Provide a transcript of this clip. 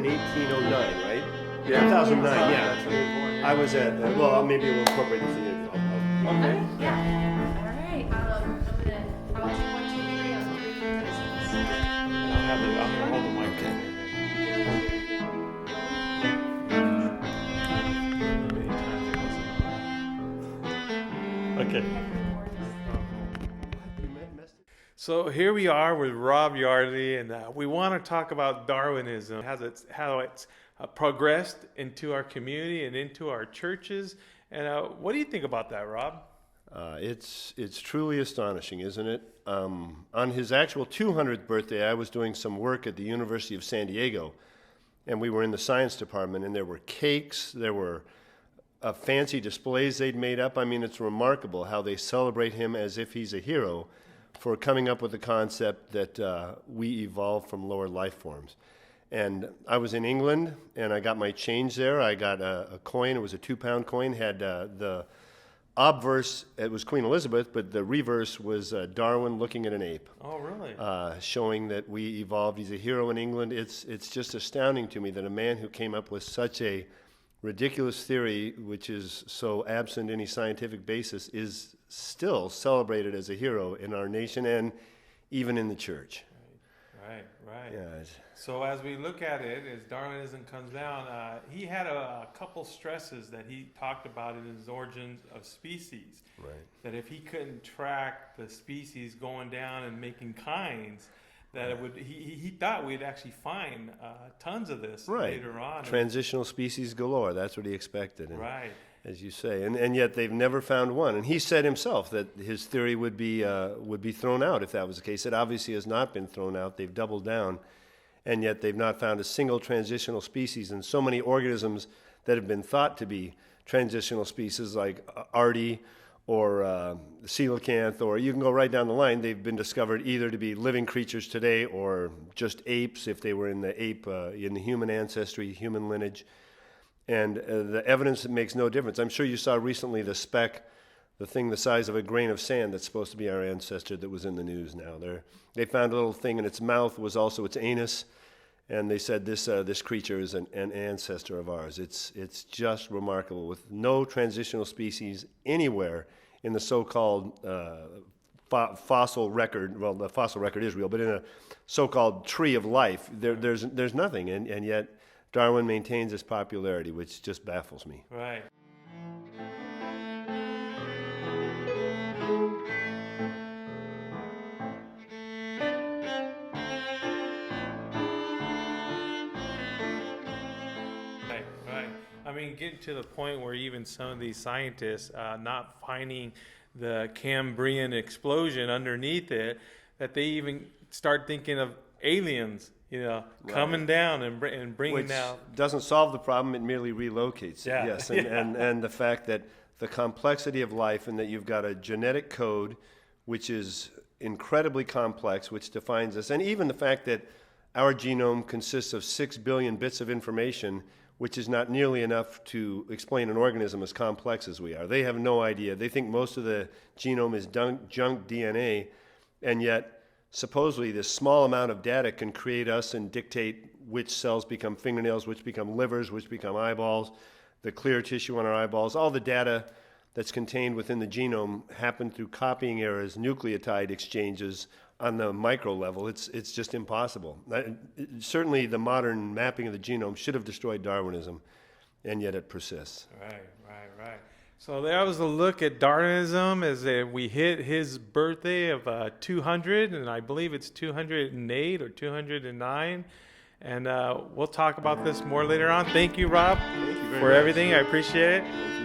in 1809, right? Yeah. 2009, That's yeah. when you were born, yeah. I was at, well, maybe we'll incorporate this in. Okay. Yeah. All right. I'll do 1, 2, 3 on 3 places. I'm gonna hold the mic. Okay. So here we are with Rob Yardley, and we want to talk about Darwinism, how it's progressed into our community and into our churches. And what do you think about that, Rob? It's truly astonishing, isn't it? On his actual 200th birthday, I was doing some work at the University of San Diego, and we were in the science department, and there were cakes, there were fancy displays they'd made up. I mean, it's remarkable how they celebrate him as if he's a hero for coming up with the concept that we evolved from lower life forms. And I was in England, and I got my change there. I got a coin. It was a 2-pound coin, had the obverse, it was Queen Elizabeth, but the reverse was Darwin looking at an ape. Oh, really? Showing that we evolved. He's a hero in England. It's just astounding to me that a man who came up with such a ridiculous theory, which is so absent any scientific basis, is still celebrated as a hero in our nation and even in the church. Right. Yeah. So as we look at it, as Darwinism comes down, he had a couple stresses that he talked about in his Origins of Species. Right. That if he couldn't track the species going down and making kinds, that it would. He thought we'd actually find tons of this later on. Transitional species galore. That's what he expected. And, right. as you say, and yet they've never found one. And he said himself that his theory would be thrown out if that was the case. It obviously has not been thrown out. They've doubled down, and yet they've not found a single transitional species. And so many organisms that have been thought to be transitional species, like Artie or coelacanth, or you can go right down the line, they've been discovered either to be living creatures today or just apes if they were in the human ancestry, human lineage. And the evidence makes no difference. I'm sure you saw recently the speck, the thing the size of a grain of sand that's supposed to be our ancestor that was in the news now. They found a little thing in its mouth, was also its anus, and they said this creature is an ancestor of ours. It's just remarkable, with no transitional species anywhere in the so-called fossil record. Well, the fossil record is real, but in a so-called tree of life, there's nothing, and yet Darwin maintains his popularity, which just baffles me. Right. Right. I mean, getting to the point where even some of these scientists not finding the Cambrian explosion underneath it, that they even start thinking of aliens, coming down and bringing out. Which doesn't solve the problem, it merely relocates it. Yeah. Yes, and the fact that the complexity of life, and that you've got a genetic code which is incredibly complex, which defines us, and even the fact that our genome consists of 6 billion bits of information, which is not nearly enough to explain an organism as complex as we are. They have no idea. They think most of the genome is junk DNA, and yet supposedly this small amount of data can create us and dictate which cells become fingernails, which become livers, which become eyeballs, the clear tissue on our eyeballs. All the data that's contained within the genome happen through copying errors, nucleotide exchanges on the micro level. It's just impossible. Certainly the modern mapping of the genome should have destroyed Darwinism, and yet it persists. Right. So that was a look at Darwinism as we hit his birthday of 200, and I believe it's 208 or 209. And we'll talk about this more later on. Thank you, Rob, Thank you very for much. everything. I appreciate it. Thank you.